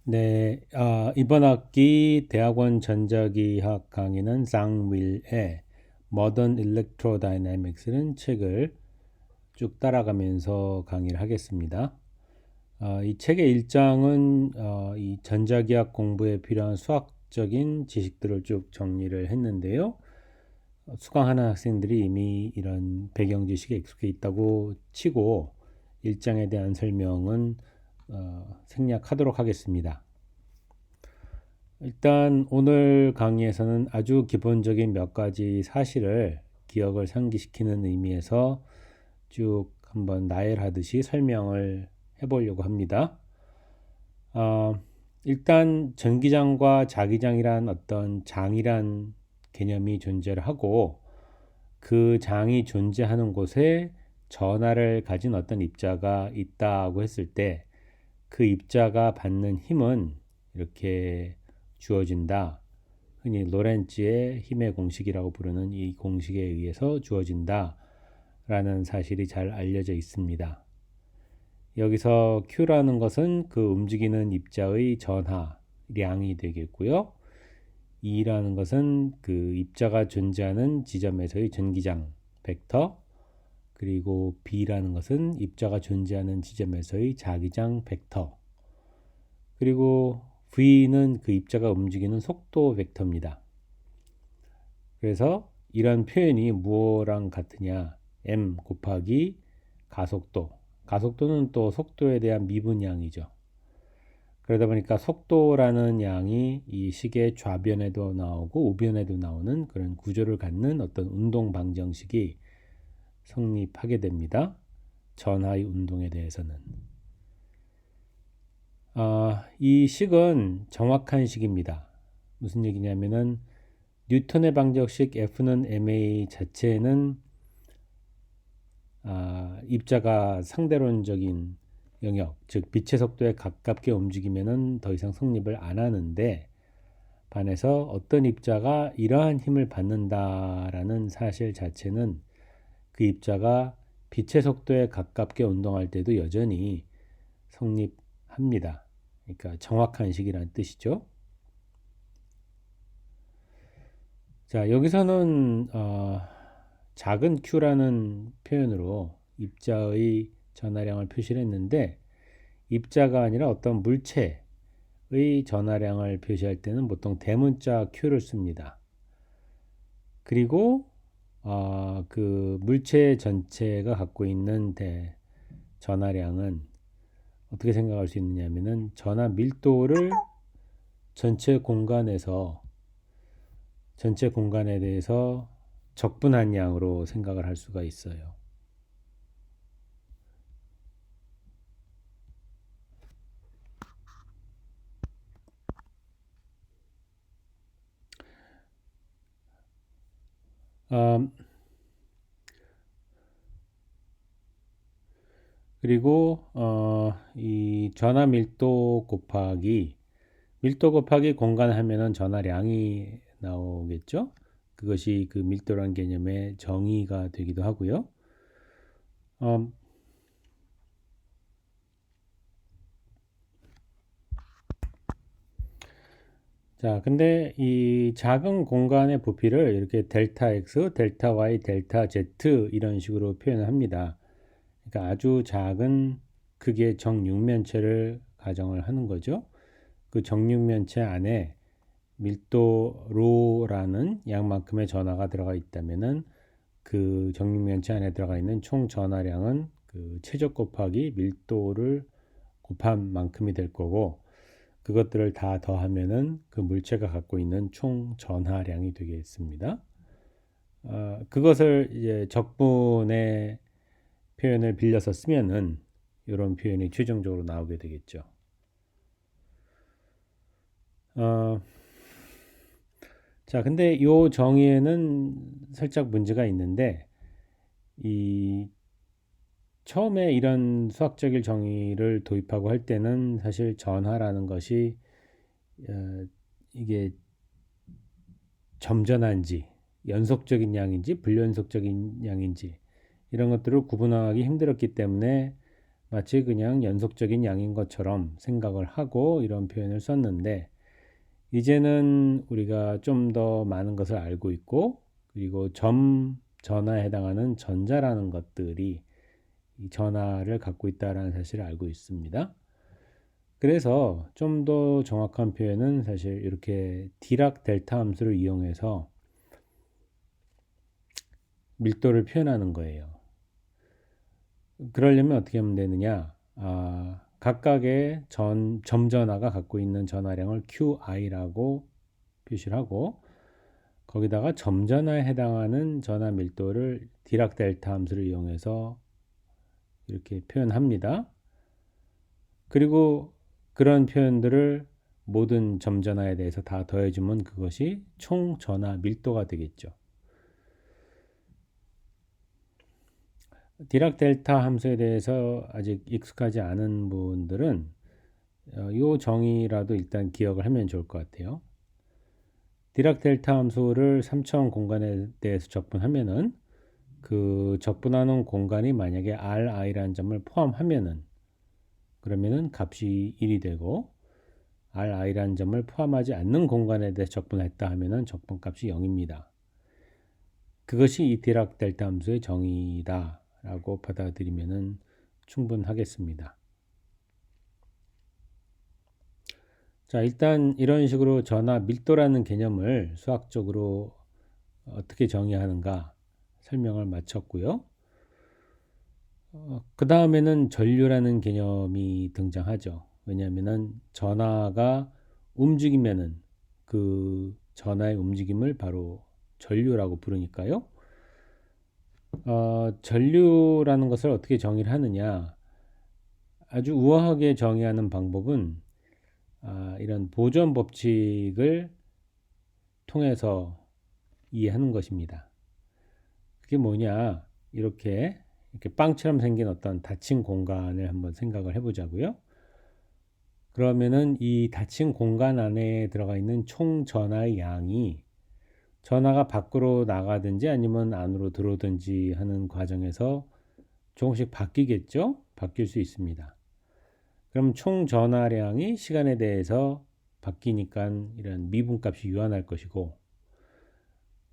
네, 이번 학기 대학원 전자기학 강의는 쌍윌의 Modern Electrodynamics라는 책을 쭉 따라가면서 강의를 하겠습니다. 이 책의 일장은 이 전자기학 공부에 필요한 수학적인 지식들을 쭉 정리를 했는데요. 수강하는 학생들이 이미 이런 배경 지식에 익숙해 있다고 치고 일장에 대한 설명은 생략하도록 하겠습니다. 일단 오늘 강의에서는 아주 기본적인 몇 가지 사실을 기억을 상기시키는 의미에서 쭉 한번 나열하듯이 설명을 해보려고 합니다. 일단 전기장과 자기장이란 어떤 장이란 개념이 존재를 하고 그 장이 존재하는 곳에 전하를 가진 어떤 입자가 있다고 했을 때 그 입자가 받는 힘은 이렇게 주어진다. 흔히 로렌츠의 힘의 공식이라고 부르는 이 공식에 의해서 주어진다. 라는 사실이 잘 알려져 있습니다. 여기서 Q라는 것은 그 움직이는 입자의 전하량이 되겠고요. E라는 것은 그 입자가 존재하는 지점에서의 전기장 벡터, 그리고 B라는 것은 입자가 존재하는 지점에서의 자기장 벡터, 그리고 V는 그 입자가 움직이는 속도 벡터입니다. 그래서 이런 표현이 무엇랑 같으냐? m 곱하기 가속도. 가속도는 또 속도에 대한 미분량이죠. 그러다 보니까 속도라는 양이 이 식의 좌변에도 나오고 우변에도 나오는 그런 구조를 갖는 어떤 운동 방정식이 성립하게 됩니다. 전하의 운동에 대해서는. 이 식은 정확한 식입니다. 무슨 얘기냐면은 뉴턴의 방정식 F는 ma 자체는 입자가 상대론적인 영역, 즉 빛의 속도에 가깝게 움직이면은 더 이상 성립을 안 하는데 반해서 어떤 입자가 이러한 힘을 받는다라는 사실 자체는 그 입자가 빛의 속도에 가깝게 운동할 때도 여전히 성립합니다. 그러니까 정확한 식이라는 뜻이죠. 자, 여기서는 작은 q라는 표현으로 입자의 전하량을 표시를 했는데 입자가 아니라 어떤 물체의 전하량을 표시할 때는 보통 대문자 q를 씁니다. 그리고 그 물체 전체가 갖고 있는 전하량은 어떻게 생각할 수 있느냐면은 전하 밀도를 전체 공간에 대해서 적분한 양으로 생각을 할 수가 있어요. 음, 그리고 이 전하 밀도 곱하기 공간 하면은 전하량이 나오겠죠. 그것이 그 밀도라는 개념의 정의가 되기도 하고요. 음, 자, 근데 이 작은 공간의 부피를 이렇게 델타 X, 델타 Y, 델타 Z 이런 식으로 표현을 합니다. 그러니까 아주 작은 크기의 정육면체를 가정을 하는 거죠. 그 정육면체 안에 밀도 로라는 양만큼의 전하가 들어가 있다면은 그 정육면체 안에 들어가 있는 총 전하량은 그 최적 곱하기 밀도를 곱한 만큼이 될 거고 그것들을 다 더하면은 그 물체가 갖고 있는 총 전하량이 되겠습니다. 그것을 이제 적분의 표현을 빌려서 쓰면은 이런 표현이 최종적으로 나오게 되겠죠. 어, 자, 근데 이 정의에는 살짝 문제가 있는데 이 처음에 이런 수학적인 정의를 도입하고 할 때는 사실 전하라는 것이 이게 점전한지 연속적인 양인지 불연속적인 양인지 이런 것들을 구분하기 힘들었기 때문에 마치 그냥 연속적인 양인 것처럼 생각을 하고 이런 표현을 썼는데, 이제는 우리가 좀 더 많은 것을 알고 있고, 그리고 전하에 해당하는 전자라는 것들이 이 전하를 갖고 있다는 사실을 알고 있습니다. 그래서 좀 더 정확한 표현은 사실 이렇게 디락 델타 함수를 이용해서 밀도를 표현하는 거예요. 그러려면 어떻게 하면 되느냐? 각각의 점전하가 갖고 있는 전하량을 QI라고 표시를 하고, 거기다가 점전하에 해당하는 전하 밀도를 디락 델타 함수를 이용해서 이렇게 표현합니다. 그리고 그런 표현들을 모든 점전하에 대해서 다 더해주면 그것이 총 전하 밀도가 되겠죠. 디락 델타 함수에 대해서 아직 익숙하지 않은 분들은 이 정의라도 일단 기억을 하면 좋을 것 같아요. 디락 델타 함수를 3차원 공간에 대해서 적분하면은 그 적분하는 공간이 만약에 Ri라는 점을 포함하면은 그러면은 값이 1이 되고, Ri라는 점을 포함하지 않는 공간에 대해서 적분했다 하면은 적분값이 0입니다. 그것이 이 디락 델타 함수의 정의다 라고 받아들이면은 충분하겠습니다. 자, 일단 이런 식으로 전하 밀도라는 개념을 수학적으로 어떻게 정의하는가 설명을 마쳤고요. 그 다음에는 전류라는 개념이 등장하죠. 왜냐하면은 전하가 움직이면은 그 전하의 움직임을 바로 전류라고 부르니까요. 전류라는 것을 어떻게 정의를 하느냐? 아주 우아하게 정의하는 방법은 이런 보존 법칙을 통해서 이해하는 것입니다. 그게 뭐냐? 이렇게 빵처럼 생긴 어떤 닫힌 공간을 한번 생각을 해보자고요. 그러면은 이 닫힌 공간 안에 들어가 있는 총 전하의 양이 전하가 밖으로 나가든지 아니면 안으로 들어오든지 하는 과정에서 조금씩 바뀌겠죠? 바뀔 수 있습니다. 그럼 총 전하량이 시간에 대해서 바뀌니까 이런 미분값이 유한할 것이고,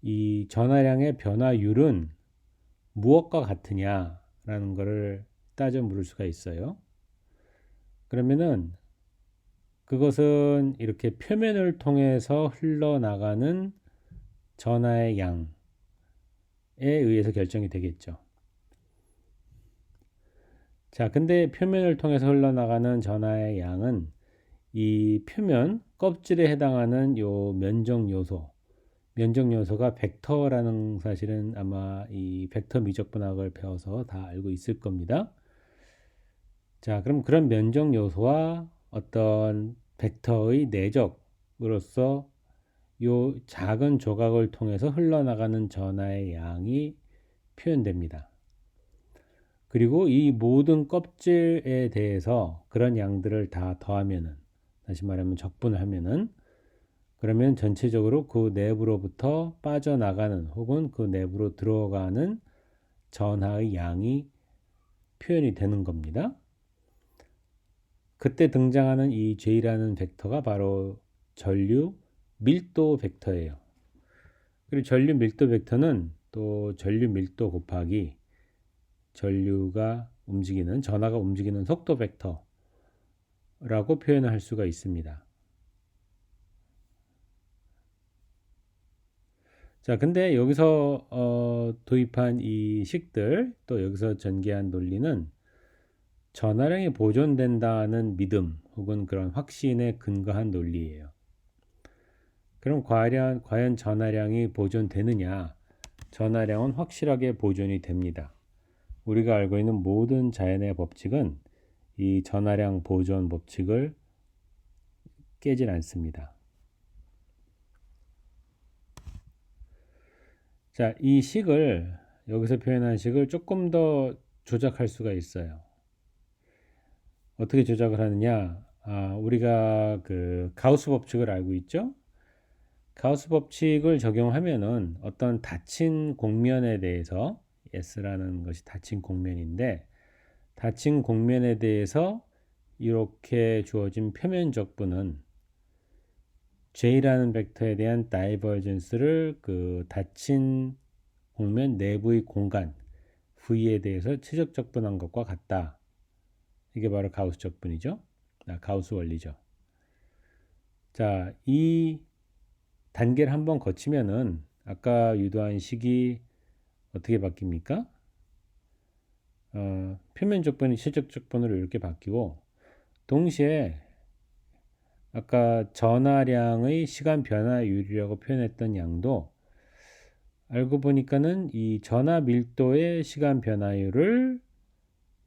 이 전하량의 변화율은 무엇과 같으냐라는 것을 따져 물을 수가 있어요. 그러면은 그것은 이렇게 표면을 통해서 흘러나가는 전하의 양에 의해서 결정이 되겠죠. 자, 근데 표면을 통해서 흘러나가는 전하의 양은 이 표면 껍질에 해당하는 요 면적 요소가 벡터라는 사실은 아마 이 벡터 미적분학을 배워서 다 알고 있을 겁니다. 자, 그럼 그런 면적 요소와 어떤 벡터의 내적으로서 요 작은 조각을 통해서 흘러나가는 전하의 양이 표현됩니다. 그리고 이 모든 껍질에 대해서 그런 양들을 다 더하면은, 다시 말하면 적분을 하면은, 그러면 전체적으로 그 내부로부터 빠져나가는 혹은 그 내부로 들어가는 전하의 양이 표현이 되는 겁니다. 그때 등장하는 이 J라는 벡터가 바로 전류 밀도 벡터예요. 그리고 전류 밀도 벡터는 또 전류 밀도 곱하기 전류가 움직이는 전하가 움직이는 속도 벡터라고 표현을 할 수가 있습니다. 자, 근데 여기서 도입한 이 식들, 또 여기서 전개한 논리는 전하량이 보존된다는 믿음 혹은 그런 확신에 근거한 논리예요. 그럼 과연 전하량이 보존되느냐? 전하량은 확실하게 보존이 됩니다. 우리가 알고 있는 모든 자연의 법칙은 이 전하량 보존 법칙을 깨질 않습니다. 자, 이 식을 여기서 표현한 식을 조금 더 조작할 수가 있어요. 어떻게 조작을 하느냐? 우리가 그 가우스 법칙을 알고 있죠? 가우스 법칙을 적용하면은 어떤 닫힌 공면에 대해서 S라는 것이 닫힌 공면인데, 닫힌 공면에 대해서 이렇게 주어진 표면적분은 J라는 벡터에 대한 다이버전스를 그 닫힌 공면 내부의 공간 V에 대해서 최적적분한 것과 같다. 이게 바로 가우스 적분이죠. 가우스 원리죠. 자, 이 단계를 한번 거치면은 아까 유도한 식이 어떻게 바뀝니까? 표면적분이 최적적분으로 이렇게 바뀌고 동시에 아까 전하량의 시간 변화율이라고 표현했던 양도 알고 보니까는 이 전하 밀도의 시간 변화율을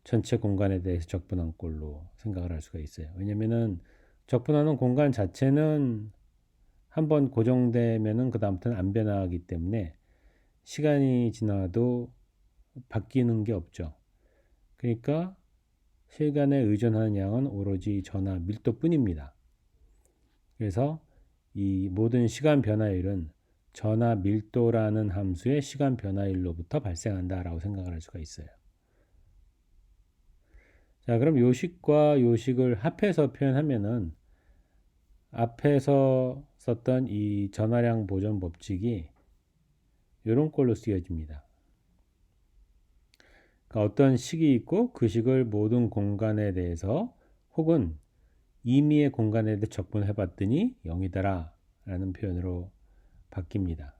전체 공간에 대해서 적분한 꼴로 생각을 할 수가 있어요. 왜냐면은 적분하는 공간 자체는 한번 고정되면은 그 다음부터는 안 변화하기 때문에 시간이 지나도 바뀌는 게 없죠. 그러니까 시간에 의존하는 양은 오로지 전하 밀도뿐입니다. 그래서 이 모든 시간 변화율은 전하 밀도라는 함수의 시간 변화율로부터 발생한다라고 생각을 할 수가 있어요. 자, 그럼 요식과 요식을 합해서 표현하면은 앞에서 썼던 이 전하량 보존 법칙이 이런 꼴로 쓰여집니다. 그러니까 어떤 식이 있고 그 식을 모든 공간에 대해서 혹은 임의의 공간에 대해 적분해 봤더니 0이더라 라는 표현으로 바뀝니다.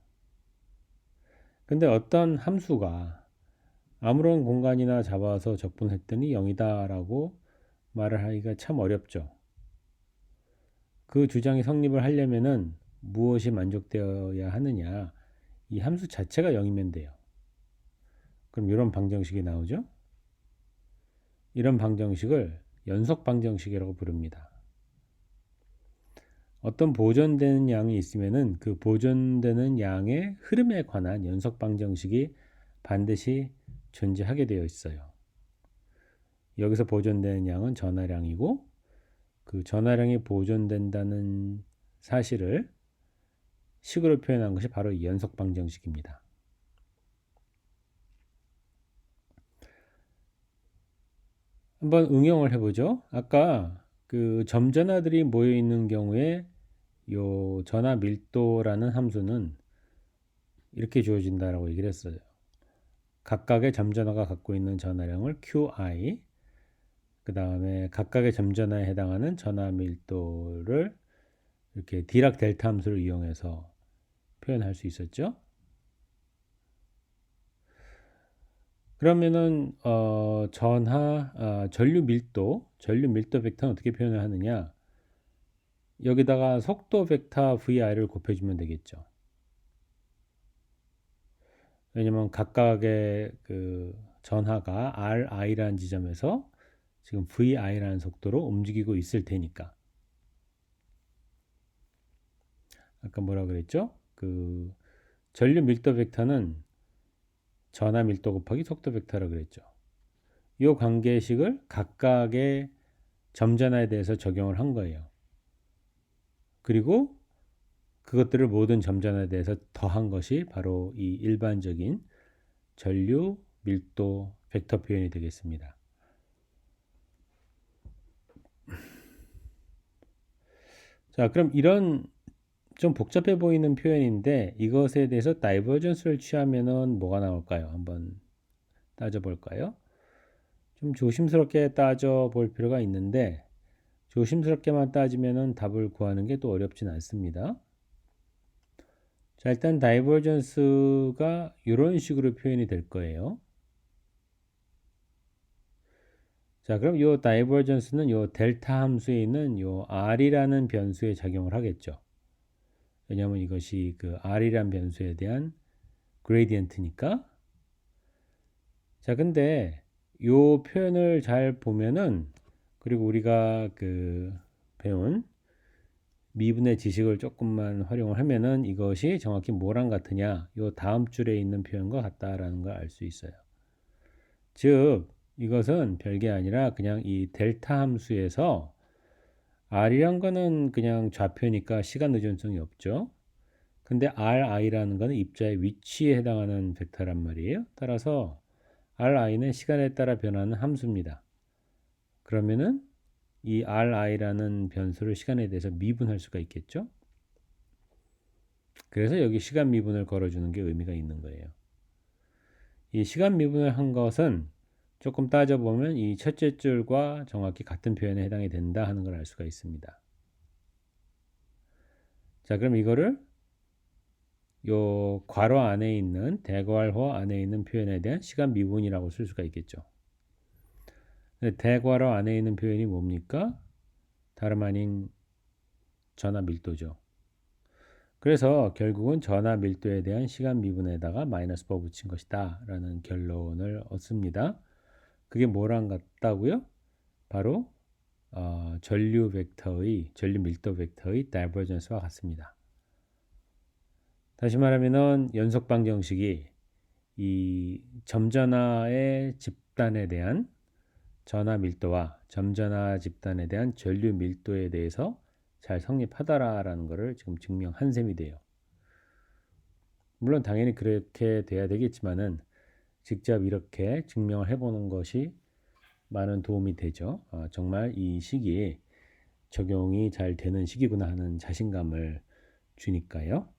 근데 어떤 함수가 아무런 공간이나 잡아서 적분했더니 0이다 라고 말을 하기가 참 어렵죠. 그 주장이 성립을 하려면은 무엇이 만족되어야 하느냐, 이 함수 자체가 0이면 돼요. 그럼 이런 방정식이 나오죠. 이런 방정식을 연속 방정식이라고 부릅니다. 어떤 보존되는 양이 있으면은 그 보존되는 양의 흐름에 관한 연속 방정식이 반드시 존재하게 되어 있어요. 여기서 보존되는 양은 전하량이고 그 전하량이 보존된다는 사실을 식으로 표현한 것이 바로 이 연속 방정식입니다. 한번 응용을 해보죠. 아까 그 점전하들이 모여 있는 경우에 요 전하 밀도라는 함수는 이렇게 주어진다라고 얘기를 했어요. 각각의 점전하가 갖고 있는 전하량을 QI, 그 다음에 각각의 점전하에 해당하는 전하 밀도를 이렇게 디락 델타 함수를 이용해서 표현할 수 있었죠. 그러면은 전류 밀도 벡터는 어떻게 표현을 하느냐? 여기다가 속도 벡터 VI를 곱해주면 되겠죠. 왜냐면 각각의 그 전하가 RI라는 지점에서 지금 VI라는 속도로 움직이고 있을 테니까. 아까 뭐라 그랬죠? 그 전류 밀도 벡터는 전하 밀도 곱하기 속도 벡터라고 그랬죠. 이 관계식을 각각의 점전하에 대해서 적용을 한 거예요. 그리고 그것들을 모든 점전하에 대해서 더한 것이 바로 이 일반적인 전류 밀도 벡터 표현이 되겠습니다. 자, 그럼 이런 좀 복잡해 보이는 표현인데 이것에 대해서 다이버전스를 취하면은 뭐가 나올까요? 한번 따져볼까요? 좀 조심스럽게 따져볼 필요가 있는데 조심스럽게만 따지면은 답을 구하는 게 또 어렵진 않습니다. 자, 일단 다이버전스가 이런 식으로 표현이 될 거예요. 자, 그럼 이 다이버전스는 이 델타 함수에 있는 이 r이라는 변수에 작용을 하겠죠. 왜냐하면 이것이 그 r이라는 변수에 대한 그레디언트니까. 자, 근데 이 표현을 잘 보면은 그리고 우리가 그 배운 미분의 지식을 조금만 활용을 하면은 이것이 정확히 뭐랑 같으냐? 이 다음 줄에 있는 표현과 같다라는 걸 알 수 있어요. 즉 이것은 별게 아니라 그냥 이 델타 함수에서 r이란 거는 그냥 좌표니까 시간 의존성이 없죠. 근데 ri라는 거는 입자의 위치에 해당하는 벡터란 말이에요. 따라서 ri는 시간에 따라 변하는 함수입니다. 그러면은 이 ri라는 변수를 시간에 대해서 미분할 수가 있겠죠. 그래서 여기 시간 미분을 걸어주는 게 의미가 있는 거예요. 이 시간 미분을 한 것은 조금 따져보면 이 첫째 줄과 정확히 같은 표현에 해당이 된다 하는 걸 알 수가 있습니다. 자, 그럼 이거를 요 괄호 안에 있는 대괄호 안에 있는 표현에 대한 시간 미분이라고 쓸 수가 있겠죠. 대괄호 안에 있는 표현이 뭡니까? 다름 아닌 전화 밀도죠. 그래서 결국은 전화 밀도에 대한 시간 미분에다가 마이너스 4 붙인 것이다 라는 결론을 얻습니다. 그게 뭐랑 같다고요? 바로 전류 밀도 벡터의 다이버전스와 같습니다. 다시 말하면은 연속 방정식이 이 점전하의 집단에 대한 전하 밀도와 점전하 집단에 대한 전류 밀도에 대해서 잘 성립하다라는 것을 지금 증명한 셈이 돼요. 물론 당연히 그렇게 돼야 되겠지만은 직접 이렇게 증명을 해보는 것이 많은 도움이 되죠. 정말 이 식이 적용이 잘 되는 식이구나 하는 자신감을 주니까요.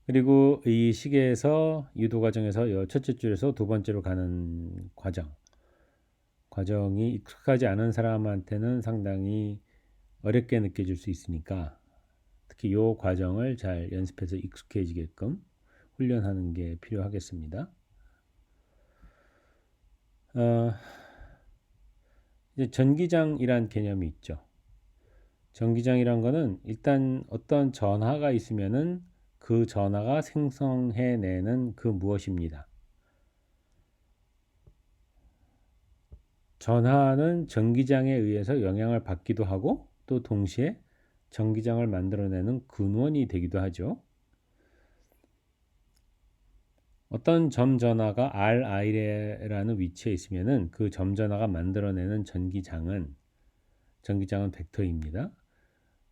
그리고 이 식에서 유도 과정에서 첫째 줄에서 두 번째로 가는 과정이 익숙하지 않은 사람한테는 상당히 어렵게 느껴질 수 있으니까 특히 이 과정을 잘 연습해서 익숙해지게끔 훈련하는 게 필요하겠습니다. 이제 전기장이란 개념이 있죠. 전기장이란 거는 일단 어떤 전하가 있으면은 그 전하가 생성해내는 그 무엇입니다. 전하는 전기장에 의해서 영향을 받기도 하고 또 동시에 전기장을 만들어내는 근원이 되기도 하죠. 어떤 점 전하가 Ri라는 위치에 있으면은 그 점 전하가 만들어내는 전기장은 벡터입니다.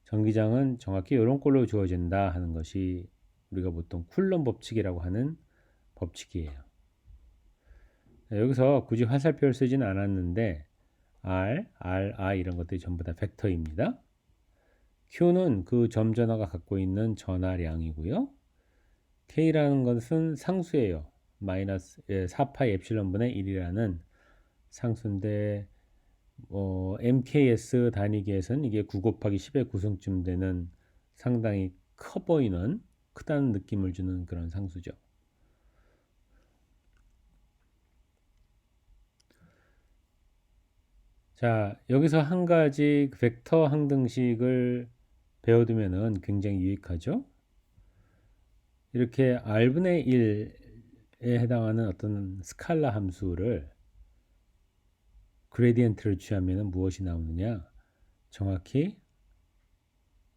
전기장은 정확히 이런 꼴로 주어진다 하는 것이 우리가 보통 쿨럼 법칙이라고 하는 법칙이에요. 여기서 굳이 화살표를 쓰지는 않았는데 I 이런 것들이 전부 다 벡터입니다. Q는 그 점 전하가 갖고 있는 전하량이고요. K라는 것은 상수예요. 마이너스 4파이 엡실론분의 1이라는 상수인데 MKS 단위계에서는 이게 9 곱하기 10의 9승쯤 되는 상당히 커 보이는 크다는 느낌을 주는 그런 상수죠. 자, 여기서 한 가지 벡터 항등식을 배워두면은 굉장히 유익하죠. 이렇게 R분의 1에 해당하는 어떤 스칼라 함수를 그레디언트를 취하면 무엇이 나오느냐? 정확히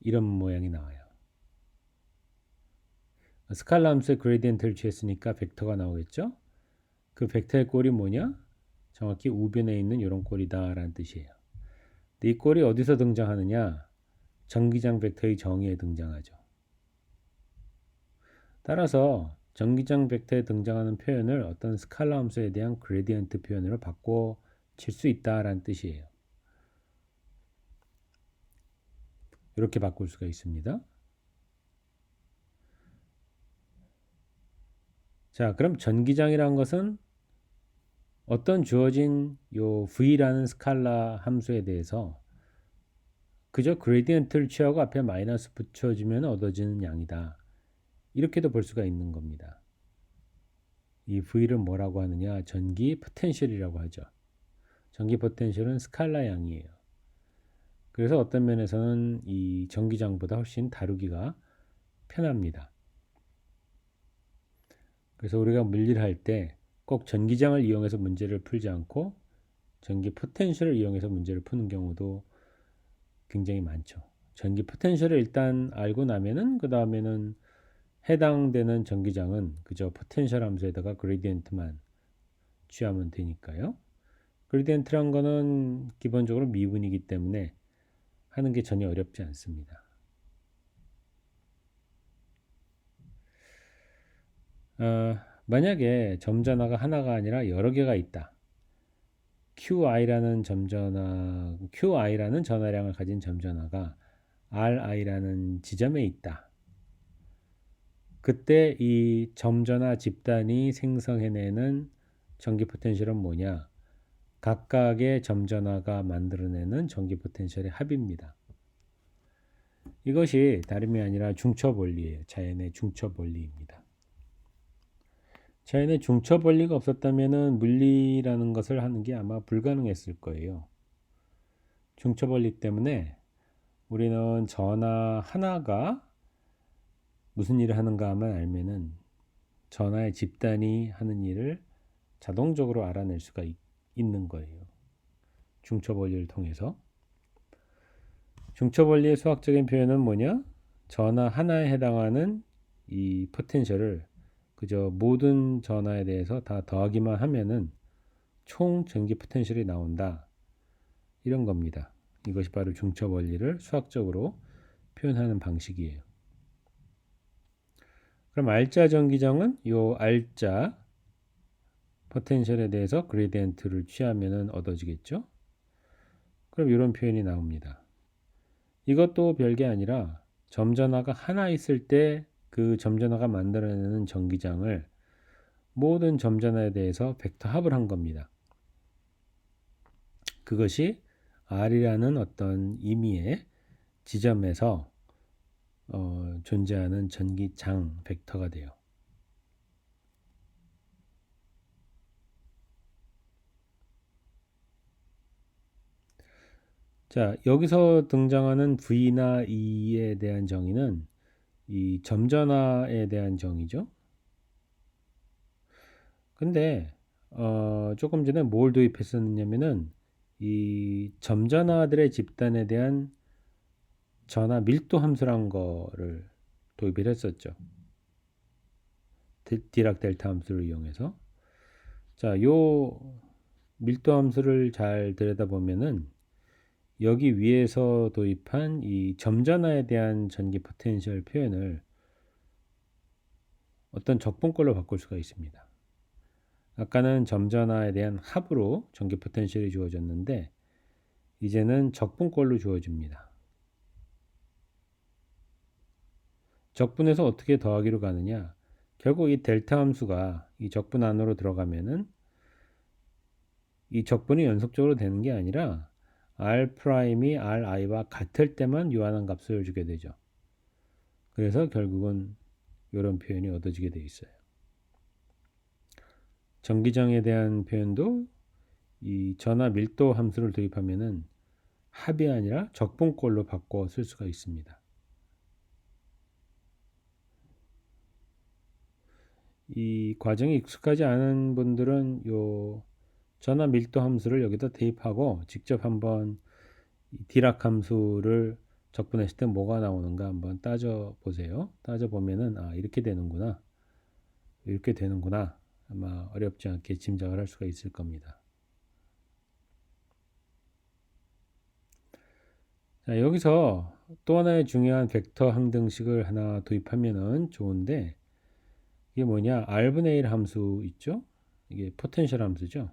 이런 모양이 나와요. 스칼라 함수의 그레디언트를 취했으니까 벡터가 나오겠죠? 그 벡터의 꼴이 뭐냐? 정확히 우변에 있는 이런 꼴이다 라는 뜻이에요. 이 꼴이 어디서 등장하느냐? 전기장 벡터의 정의에 등장하죠. 따라서 전기장 벡터에 등장하는 표현을 어떤 스칼라 함수에 대한 그레디언트 표현으로 바꿔 칠 수 있다라는 뜻이에요. 이렇게 바꿀 수가 있습니다. 자, 그럼 전기장이라는 것은 어떤 주어진 요 v라는 스칼라 함수에 대해서 그저 그레디언트를 취하고 앞에 마이너스 붙여주면 얻어지는 양이다. 이렇게도 볼 수가 있는 겁니다. 이 v를 뭐라고 하느냐? 전기 포텐셜이라고 하죠. 전기 포텐셜은 스칼라 양이에요. 그래서 어떤 면에서는 이 전기장보다 훨씬 다루기가 편합니다. 그래서 우리가 물리를 할 때 꼭 전기장을 이용해서 문제를 풀지 않고 전기 포텐셜을 이용해서 문제를 푸는 경우도 굉장히 많죠. 전기 포텐셜을 일단 알고 나면은 그 다음에는 해당되는 전기장은 그저 포텐셜 함수에다가 그레디언트만 취하면 되니까요. 그레디언트란 거는 기본적으로 미분이기 때문에 하는 게 전혀 어렵지 않습니다. 만약에 점전화가 하나가 아니라 여러 개가 있다. QI라는 전화량을 가진 점전화가 RI라는 지점에 있다. 그때 이 점전화 집단이 생성해내는 전기 포텐셜은 뭐냐? 각각의 점전화가 만들어내는 전기 포텐셜의 합입니다. 이것이 다름이 아니라 중첩 원리예요. 자연의 중첩 원리입니다. 자연의 중첩 원리가 없었다면 물리라는 것을 하는 게 아마 불가능했을 거예요. 중첩 원리 때문에 우리는 전화 하나가 무슨 일을 하는가 하면 알면은 전화의 집단이 하는 일을 자동적으로 알아낼 수가 있는 거예요. 중첩 원리를 통해서. 중첩 원리의 수학적인 표현은 뭐냐? 전화 하나에 해당하는 이 포텐셜을 그저 모든 전화에 대해서 다 더하기만 하면은 총 전기 포텐셜이 나온다. 이런 겁니다. 이것이 바로 중첩 원리를 수학적으로 표현하는 방식이에요. 그럼 알자 전기장은 이 알자 포텐셜에 대해서 그레디엔트를 취하면 얻어지겠죠? 그럼 이런 표현이 나옵니다. 이것도 별게 아니라 점전화가 하나 있을 때 그 점전화가 만들어내는 전기장을 모든 점전화에 대해서 벡터 합을 한 겁니다. 그것이 R이라는 어떤 임의의 지점에서 존재하는 전기장 벡터가 돼요. 자, 여기서 등장하는 V나 E에 대한 정의는 이 점전화에 대한 정의죠. 근데 조금 전에 뭘 도입했었냐면은 이 점전화들의 집단에 대한 전화 밀도 함수란 거를 도입을 했었죠. 디락 델타 함수를 이용해서. 자, 요 밀도 함수를 잘 들여다보면은 여기 위에서 도입한 이 점전화에 대한 전기 포텐셜 표현을 어떤 적분꼴로 바꿀 수가 있습니다. 아까는 점전화에 대한 합으로 전기 포텐셜이 주어졌는데 이제는 적분꼴로 주어집니다. 적분에서 어떻게 더하기로 가느냐? 결국 이 델타 함수가 이 적분 안으로 들어가면은 이 적분이 연속적으로 되는 게 아니라 R'이 Ri와 같을 때만 요한한 값을 주게 되죠. 그래서 결국은 이런 표현이 얻어지게 되어 있어요. 전기장에 대한 표현도 이 전화 밀도 함수를 도입하면은 합이 아니라 적분꼴로 바꿔 쓸 수가 있습니다. 이 과정이 익숙하지 않은 분들은 요 전화 밀도 함수를 여기다 대입하고 직접 한번 디락 함수를 적분했을 때 뭐가 나오는가 한번 따져 보세요. 따져 보면은 이렇게 되는구나. 이렇게 되는구나. 아마 어렵지 않게 짐작을 할 수가 있을 겁니다. 자, 여기서 또 하나의 중요한 벡터 항등식을 하나 도입하면은 좋은데 이게 뭐냐? R분의 1 함수 있죠? 이게 포텐셜 함수죠.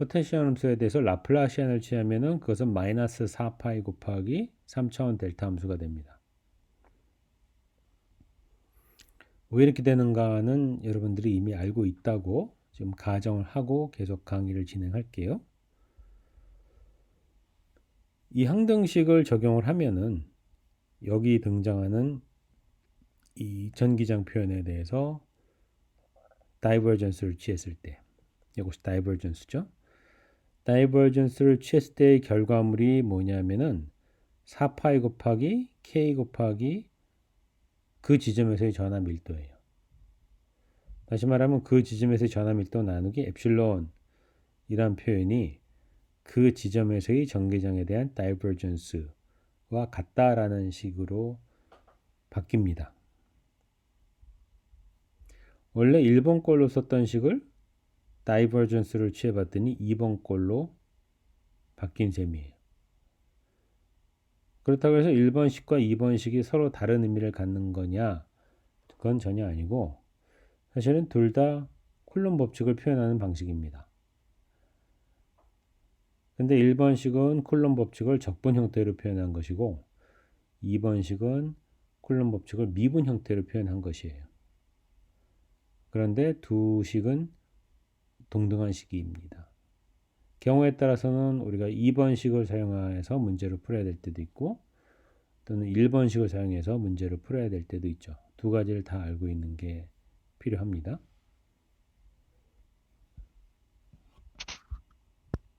포텐셜 함수에 대해서 라플라시안을 취하면은 그것은 마이너스 4파이 곱하기 3차원 델타 함수가 됩니다. 왜 이렇게 되는가는 여러분들이 이미 알고 있다고 지금 가정을 하고 계속 강의를 진행할게요. 이 항등식을 적용을 하면은 여기 등장하는 이 전기장 표현에 대해서 다이버전스를 취했을 때 이것이 다이버전스죠. 다이버전스를 취했을 때의 결과물이 뭐냐면은 4파이 곱하기 k 곱하기 그 지점에서의 전하 밀도예요. 다시 말하면 그 지점에서의 전하 밀도 나누기 엡실론 이란 표현이 그 지점에서의 전기장에 대한 다이버전스와 같다라는 식으로 바뀝니다. 원래 1번 꼴로 썼던 식을 다이버전스를 취해봤더니 2번 꼴로 바뀐 셈이에요. 그렇다고 해서 1번식과 2번식이 서로 다른 의미를 갖는 거냐? 그건 전혀 아니고 사실은 둘 다 쿨론 법칙을 표현하는 방식입니다. 근데 1번식은 쿨론 법칙을 적분 형태로 표현한 것이고 2번식은 쿨론 법칙을 미분 형태로 표현한 것이에요. 그런데 두 식은 동등한 식입니다. 경우에 따라서는 우리가 2번식을 사용해서 문제를 풀어야 될 때도 있고 또는 1번식을 사용해서 문제를 풀어야 될 때도 있죠. 두 가지를 다 알고 있는 게 필요합니다.